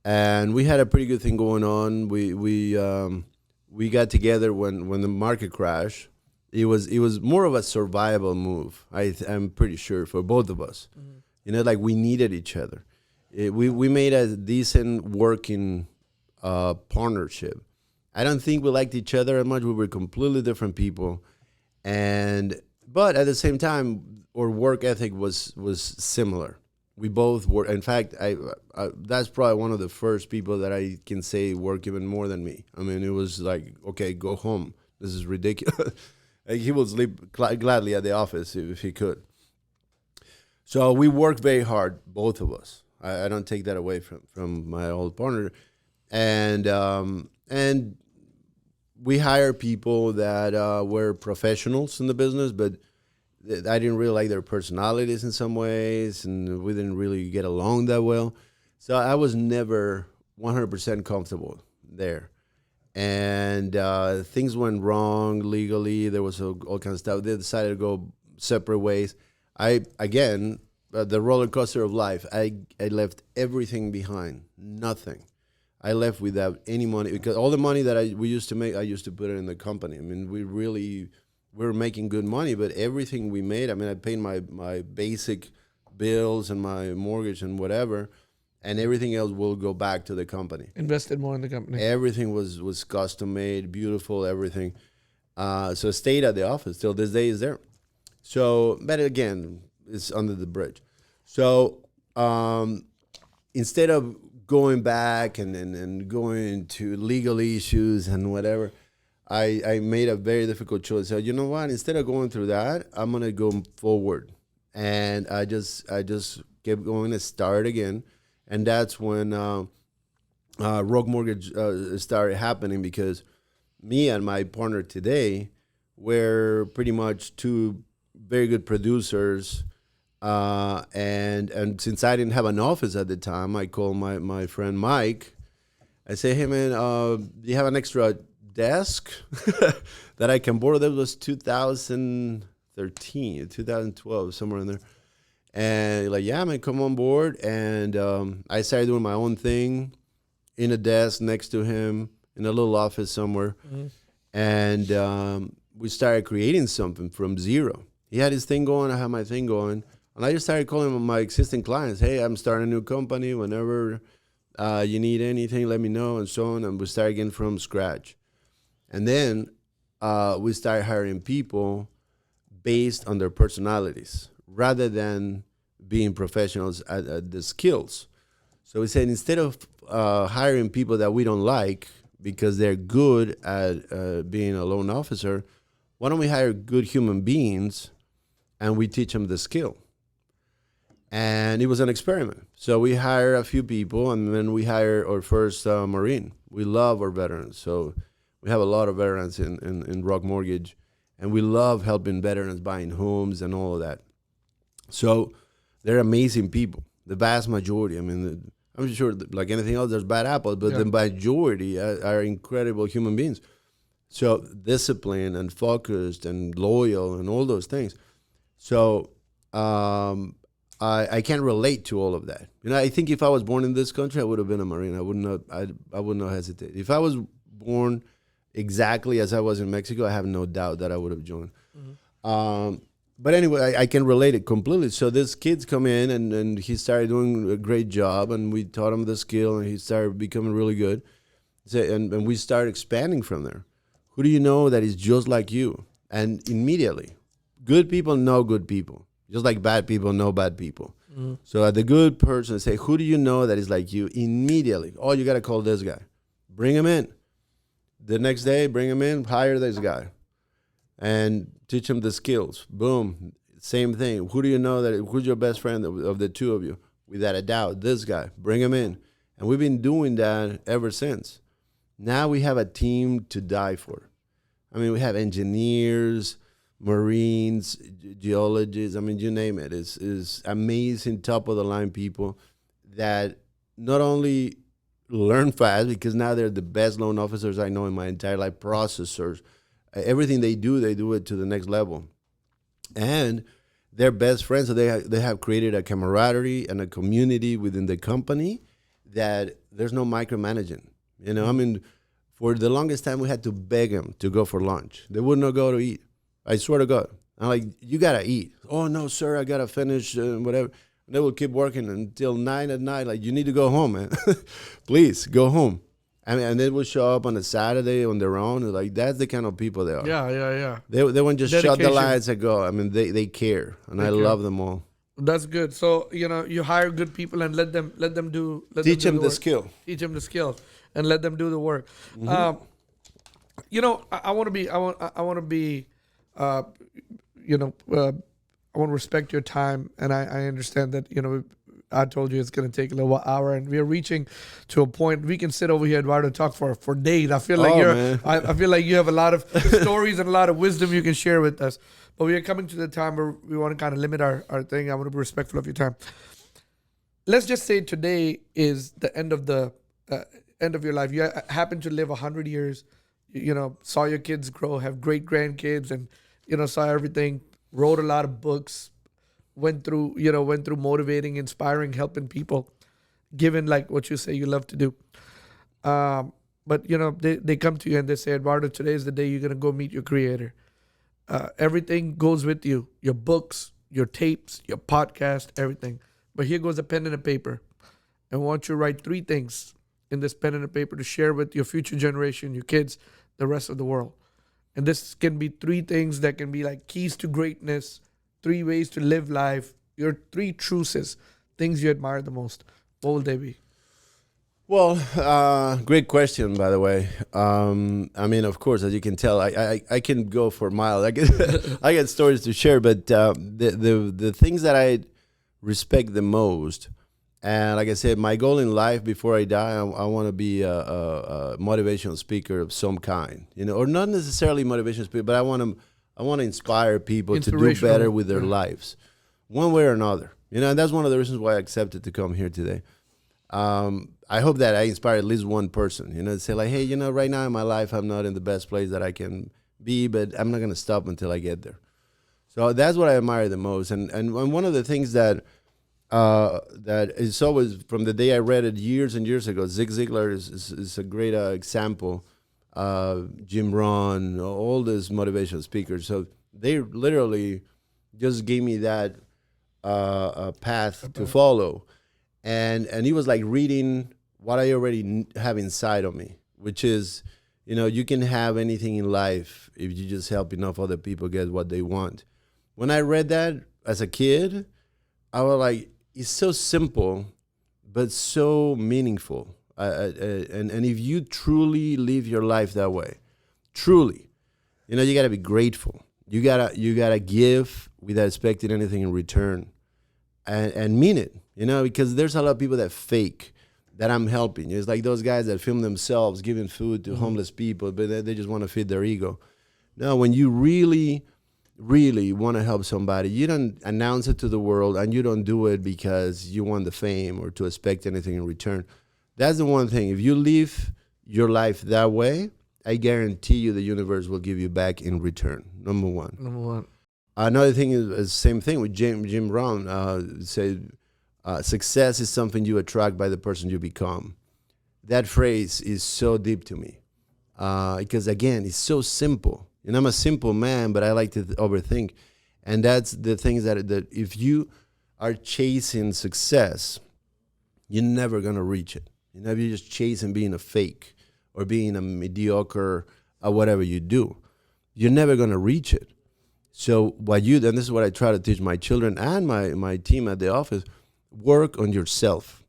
And we had a pretty good thing going on. We got together when the market crashed. It was more of a survival move. I'm pretty sure for both of us. Mm-hmm. Like we needed each other. We made a decent working partnership. I don't think we liked each other as much. We were completely different people, but at the same time, our work ethic was similar. We both were. In fact, I that's probably one of the first people that I can say work even more than me. I mean, it was like, okay, go home. This is ridiculous. He would sleep gladly at the office if he could. So we worked very hard, both of us. I don't take that away from my old partner. And we hire people that were professionals in the business, but I didn't really like their personalities in some ways, and we didn't really get along that well. So I was never 100% comfortable there. And things went wrong legally. There was all kinds of stuff. They decided to go separate ways. The roller coaster of life, I left everything behind, nothing. I left without any money, because all the money that we used to make, I used to put it in the company. I mean, we were making good money, but everything we made, I mean, I paid my basic bills and my mortgage and whatever, and everything else will go back to the company. Invested more in the company. Everything was custom made, beautiful, everything. So I stayed at the office till this day is there. So, but again, it's under the bridge. So instead of going back and going into legal issues and whatever, I made a very difficult choice. So you know what? Instead of going through that, I'm gonna go forward, and I just kept going to start again. And that's when Rogue Mortgage started happening, because me and my partner today were pretty much two very good producers. And since I didn't have an office at the time, I called my friend Mike. I say, hey, man, do you have an extra desk that I can borrow. That was 2013, 2012, somewhere in there. And like, yeah, man, come on board. And I started doing my own thing in a desk next to him in a little office somewhere. Mm-hmm. And we started creating something from zero. He had his thing going, I had my thing going. And I just started calling my existing clients, hey, I'm starting a new company. Whenever you need anything, let me know, and so on. And we started again from scratch. And then we started hiring people based on their personalities rather than being professionals at the skills. So we said, instead of hiring people that we don't like because they're good at being a loan officer, why don't we hire good human beings and we teach them the skill? And it was an experiment. So we hire a few people, and then we hire our first Marine. We love our veterans. So we have a lot of veterans in Rock Mortgage, and we love helping veterans buying homes and all of that. So they're amazing people, the vast majority. I mean, I'm sure, like anything else, there's bad apples, but the majority are incredible human beings. So disciplined and focused and loyal and all those things. So I can't relate to all of that. You know, I think if I was born in this country, I would have been a Marine. I would not hesitate. If I was born exactly as I was in Mexico, I have no doubt that I would have joined. Mm-hmm. But anyway, I can relate it completely. So this kid's come in, and he started doing a great job, and we taught him the skill, and he started becoming really good. So, and we started expanding from there. Who do you know that is just like you? And immediately, good people know good people. Just like bad people know bad people. Mm-hmm. So at the good person, say, who do you know that is like you? Immediately, oh, you got to call this guy. Bring him in. The next day, bring him in, hire this guy. And teach him the skills. Boom. Same thing. Who do you know who's your best friend of the two of you? Without a doubt, this guy. Bring him in. And we've been doing that ever since. Now we have a team to die for. I mean, we have engineers, Marines, geologists, I mean, you name it. It's amazing, top of the line people that not only learn fast, because now they're the best loan officers I know in my entire life, processors. Everything they do it to the next level. And they're best friends, so they have created a camaraderie and a community within the company that there's no micromanaging. You know, I mean, for the longest time, we had to beg them to go for lunch. They would not go to eat. I swear to God. I'm like, you got to eat. Oh, no, sir, I got to finish whatever. And they will keep working until 9 at night. Like, you need to go home, man. Please, go home. I mean, and they will show up on a Saturday on their own. Like, that's the kind of people they are. Yeah. They won't just shut the lights and go. I mean, they care. And I love them all. That's good. So, you know, you hire good people and let them teach them the skill. Teach them the skills and let them do the work. Mm-hmm. You know, I want to be, I want to be, you know, I want to respect your time, and I understand that, you know, I told you it's going to take a little hour, and we're reaching to a point we can sit over here, Eduardo, and talk for days. I feel like I feel like you have a lot of stories and a lot of wisdom you can share with us. But we are coming to the time where we want to kind of limit our thing. I want to be respectful of your time. Let's just say today is the end of your life. You happen to live 100 years. You know, saw your kids grow, have great grandkids, and, you know, saw everything, wrote a lot of books, went through motivating, inspiring, helping people, given like what you say you love to do. But, you know, they come to you and they say, Eduardo, today is the day you're going to go meet your creator. Everything goes with you, your books, your tapes, your podcast, everything. But here goes a pen and a paper. And I want you to write 3 things in this pen and a paper to share with your future generation, your kids, the rest of the world. And this can be 3 things that can be like keys to greatness, 3 ways to live life, your 3 truths, things you admire the most. What will they be? Well, great question, by the way. I mean, of course, as you can tell, I can go for miles. I get stories to share, but the things that I respect the most, and like I said, my goal in life before I die, I want to be a motivational speaker of some kind, you know, or not necessarily motivational speaker, but I want to inspire people to do better with their lives, one way or another, you know. And that's one of the reasons why I accepted to come here today. I hope that I inspire at least one person, to say like, hey, right now in my life, I'm not in the best place that I can be, but I'm not going to stop until I get there. So that's what I admire the most. And one of the things that is always, from the day I read it years and years ago, Zig Ziglar is a great example. Jim Rohn, all these motivational speakers. So they literally just gave me that path to follow. And he was like reading what I already have inside of me, which is, you can have anything in life if you just help enough other people get what they want. When I read that as a kid, I was like, it's so simple, but so meaningful. And if you truly live your life that way, truly, you got to be grateful. You gotta give without expecting anything in return, and mean it. Because there's a lot of people that fake that I'm helping. It's like those guys that film themselves giving food to homeless people, but they just want to feed their ego. No, when you really want to help somebody, you don't announce it to the world, and you don't do it because you want the fame or to expect anything in return. That's the one thing. If you live your life that way, I guarantee you the universe will give you back in return. Number one. Another thing is the same thing with Jim Rohn. Said, success is something you attract by the person you become. That phrase is so deep to me because, again, it's so simple. And I'm a simple man, but I like to overthink. And that's the things that if you are chasing success, you're never going to reach it. If you're just chasing being a fake or being a mediocre or whatever you do, you're never going to reach it. So and this is what I try to teach my children and my team at the office, work on yourself.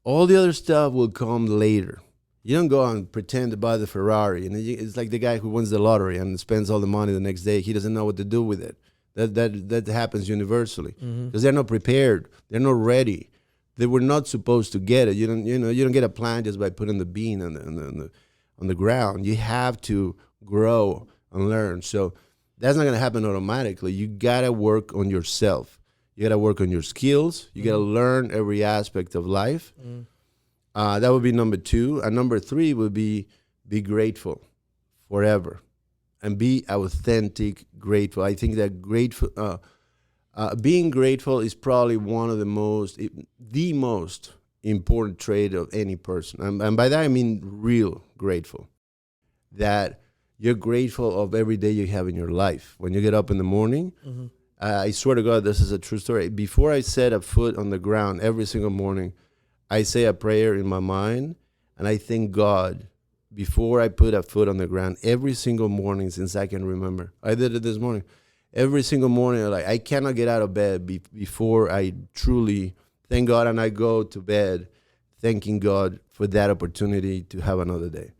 All the other stuff will come later. You don't go and pretend to buy the Ferrari. And it's like the guy who wins the lottery and spends all the money the next day. He doesn't know what to do with it. That happens universally because they're not prepared. They're not ready. They were not supposed to get it. You don't get a plant just by putting the bean on the ground. You have to grow and learn. So that's not going to happen automatically. You got to work on yourself. You got to work on your skills. You got to learn every aspect of life. That would be number 2. And number 3 would be grateful forever and be authentic, grateful. I think that being grateful is probably one of the most important trait of any person. And by that, I mean real grateful. That you're grateful of every day you have in your life. When you get up in the morning, I swear to God, this is a true story. Before I set a foot on the ground every single morning, I say a prayer in my mind, and I thank God before I put a foot on the ground every single morning since I can remember. I did it this morning. Every single morning, I cannot get out of bed before I truly thank God, and I go to bed thanking God for that opportunity to have another day.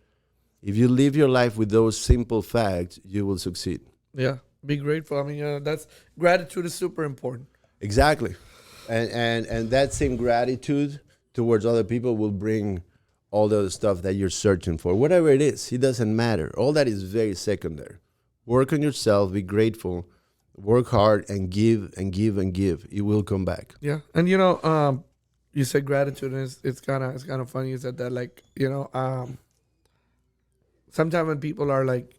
If you live your life with those simple facts, you will succeed. Yeah, be grateful. I mean, that's gratitude is super important. Exactly, and that same gratitude towards other people will bring all the other stuff that you're searching for. Whatever it is, it doesn't matter. All that is very secondary. Work on yourself, be grateful, work hard, and give and give and give. It will come back. Yeah, and you said gratitude, and it's kind of funny you said that. Sometimes when people are like,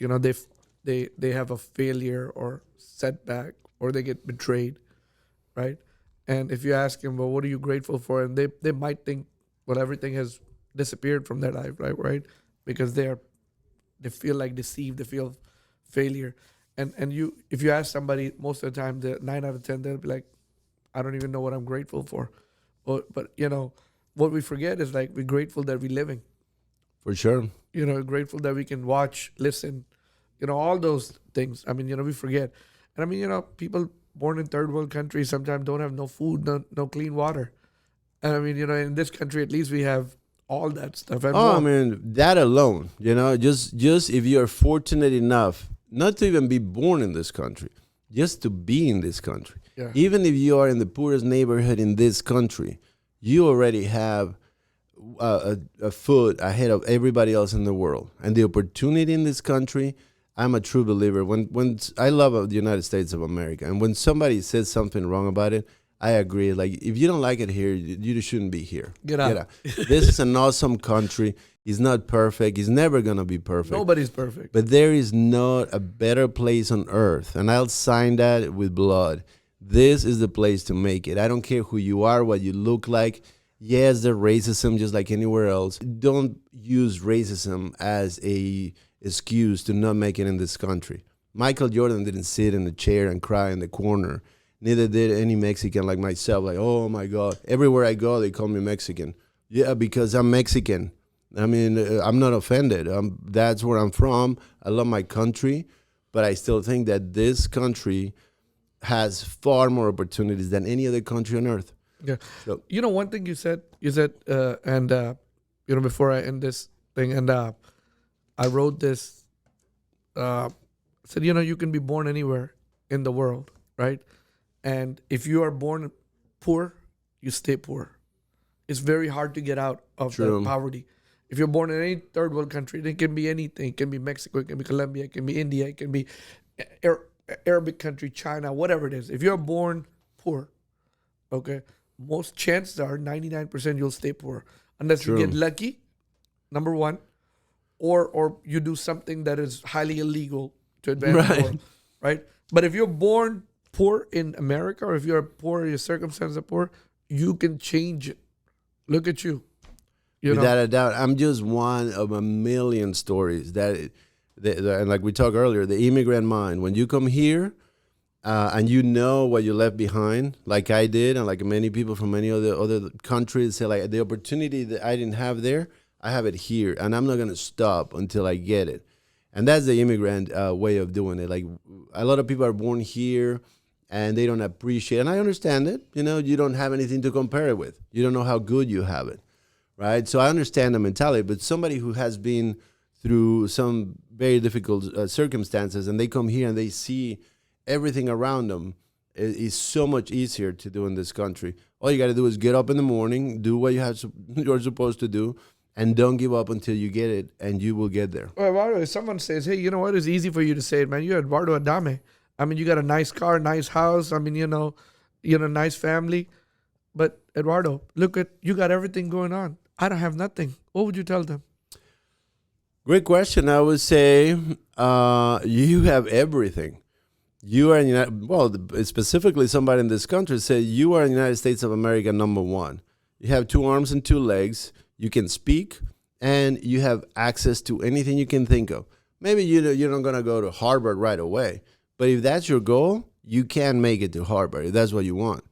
they have a failure or setback or they get betrayed, right? And if you ask them, well, what are you grateful for? And they might think, well, everything has disappeared from their life, right? Because they feel like deceived, they feel failure. And if you ask somebody, most of the time, 9 out of 10, they'll be like, I don't even know what I'm grateful for. But what we forget is like, we're grateful that we're living. For sure. Grateful that we can watch, listen, all those things. I mean, we forget. And I mean, people born in third world countries sometimes don't have no food, no clean water. And I mean, in this country, at least we have all that stuff. And I mean, that alone, just if you're fortunate enough not to even be born in this country, just to be in this country. Yeah. Even if you are in the poorest neighborhood in this country, you already have a foot ahead of everybody else in the world. And the opportunity in this country, I'm a true believer. When I love the United States of America, and when somebody says something wrong about it, I agree. Like, if you don't like it here, you shouldn't be here. Get out. This is an awesome country. It's not perfect. It's never going to be perfect. Nobody's perfect. But there is not a better place on earth. And I'll sign that with blood. This is the place to make it. I don't care who you are, what you look like. Yes, there's racism just like anywhere else. Don't use racism as a excuse to not make it in this country. Michael Jordan didn't sit in a chair and cry in the corner. Neither did any Mexican like myself. Like, oh my God, everywhere I go, they call me Mexican. Yeah, because I'm Mexican. I mean, I'm not offended. That's where I'm from. I love my country, but I still think that this country has far more opportunities than any other country on earth. Yeah. So, You know, one thing you said, before I end this thing, and I wrote this, said, you can be born anywhere in the world, right? And if you are born poor, you stay poor. It's very hard to get out of the poverty. If you're born in any third world country, it can be anything. It can be Mexico, it can be Colombia, it can be India, it can be Arabic country, China, whatever it is. If you're born poor, okay, most chances are 99% you'll stay poor. Unless you get lucky, number one, or you do something that is highly illegal to advance poor, right? But if you're born poor in America, or if you're poor, your circumstances are poor, you can change it. Look at you. Without a doubt, I'm just one of a million stories and like we talked earlier, the immigrant mind. When you come here and you know what you left behind, like I did, and like many people from many other countries say, like, the opportunity that I didn't have there, I have it here, and I'm not gonna stop until I get it. And that's the immigrant way of doing it. Like, a lot of people are born here and they don't appreciate, and I understand it. You don't have anything to compare it with. You don't know how good you have it, right? So I understand the mentality, but somebody who has been through some very difficult circumstances and they come here and they see everything around them, is so much easier to do in this country. All you got to do is get up in the morning, do what you're supposed to do, and don't give up until you get it, and you will get there. Well, Eduardo, if someone says, hey, you know what, it's easy for you to say it, man. You're Eduardo Adame. I mean, you got a nice car, nice house. I mean, nice family. But Eduardo, look you got everything going on. I don't have nothing. What would you tell them? Great question. I would say you have everything. You are specifically somebody in this country say you are in the United States of America #1. You have 2 arms and 2 legs. You can speak, and you have access to anything you can think of. Maybe you're not going to go to Harvard right away, but if that's your goal, you can make it to Harvard if that's what you want.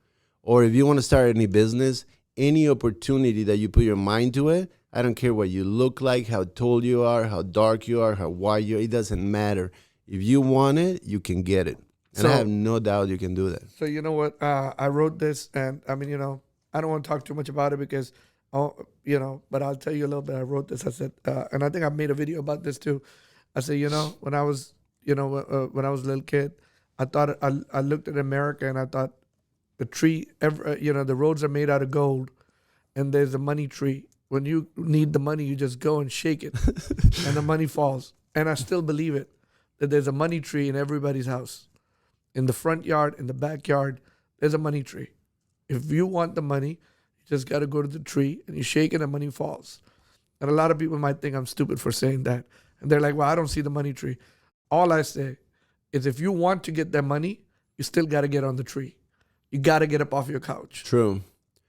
Or if you want to start any business, any opportunity that you put your mind to it, I don't care what you look like, how tall you are, how dark you are, how wide you are, it doesn't matter. If you want it, you can get it. And I have no doubt you can do that. So you know what? I wrote this, and I mean, I don't want to talk too much about it because, but I'll tell you a little bit. I wrote this. I said, and I think I made a video about this too. I said, when I was, when I was a little kid, I thought I looked at America and I thought the tree, the roads are made out of gold, and there's a money tree. When you need the money, you just go and shake it, and the money falls. And I still believe it, that there's a money tree in everybody's house. In the front yard, in the backyard, there's a money tree. If you want the money, you just got to go to the tree and you shake it and money falls. And a lot of people might think I'm stupid for saying that. And they're like, well, I don't see the money tree. All I say is if you want to get that money, you still got to get on the tree. You got to get up off your couch. True.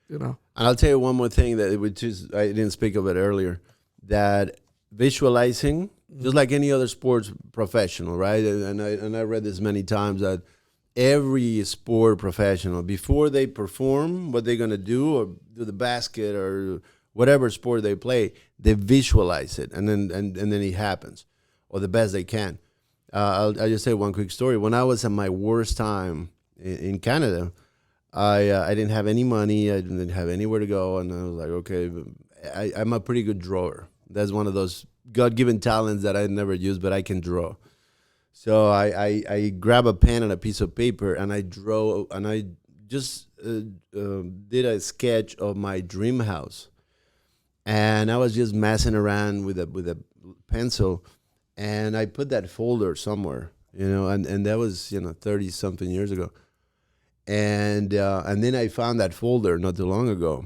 And I'll tell you one more thing I didn't speak of it earlier, that visualizing, just like any other sports professional, right? And I read this many times, that every sport professional, before they perform what they're going to do or do the basket or whatever sport they play, they visualize it, and then it happens, or the best they can. I'll just say one quick story. When I was at my worst time in Canada, I didn't have any money. I didn't have anywhere to go, and I was like, okay, I'm a pretty good drawer. That's one of those God-given talents that I never used, but I can draw. So I grab a pen and a piece of paper, and I draw, and I just did a sketch of my dream house. And I was just messing around with a pencil, and I put that folder somewhere, and that was 30-something years ago. And then I found that folder not too long ago,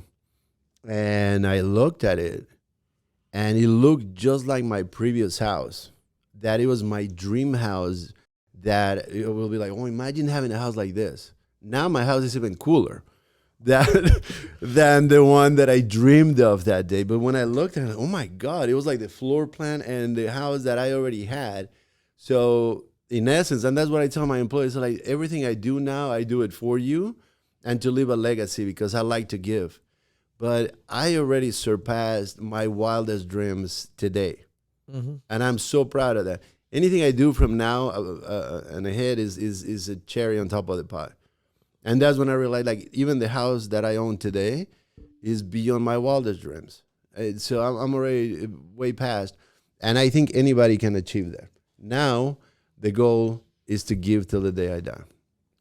and I looked at it, and it looked just like my previous house. That it was my dream house. That it will be like, oh, imagine having a house like this. Now my house is even cooler than the one that I dreamed of that day. But when I looked at it, oh my God, it was like the floor plan and the house that I already had. So in essence, and that's what I tell my employees, like everything I do now, I do it for you and to leave a legacy because I like to give. But I already surpassed my wildest dreams today. And I'm so proud of that. Anything I do from now and ahead is a cherry on top of the pie. And that's when I realized, like, even the house that I own today is beyond my wildest dreams. So I'm already way past. And I think anybody can achieve that. Now, the goal is to give till the day I die.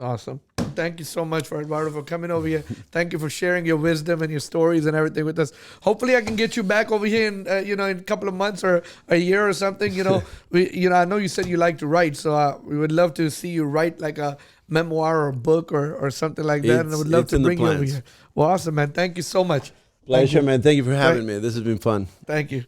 Awesome. Thank you so much for Eduardo for coming over here. Thank you for sharing your wisdom and your stories and everything with us. Hopefully, I can get you back over here in in a couple of months or a year or something. I know you said you like to write, so we would love to see you write like a memoir or a book or something like that. And I would love to bring you over here. Well, awesome, man. Thank you so much. Pleasure, man. Thank you for having me. This has been fun. Thank you.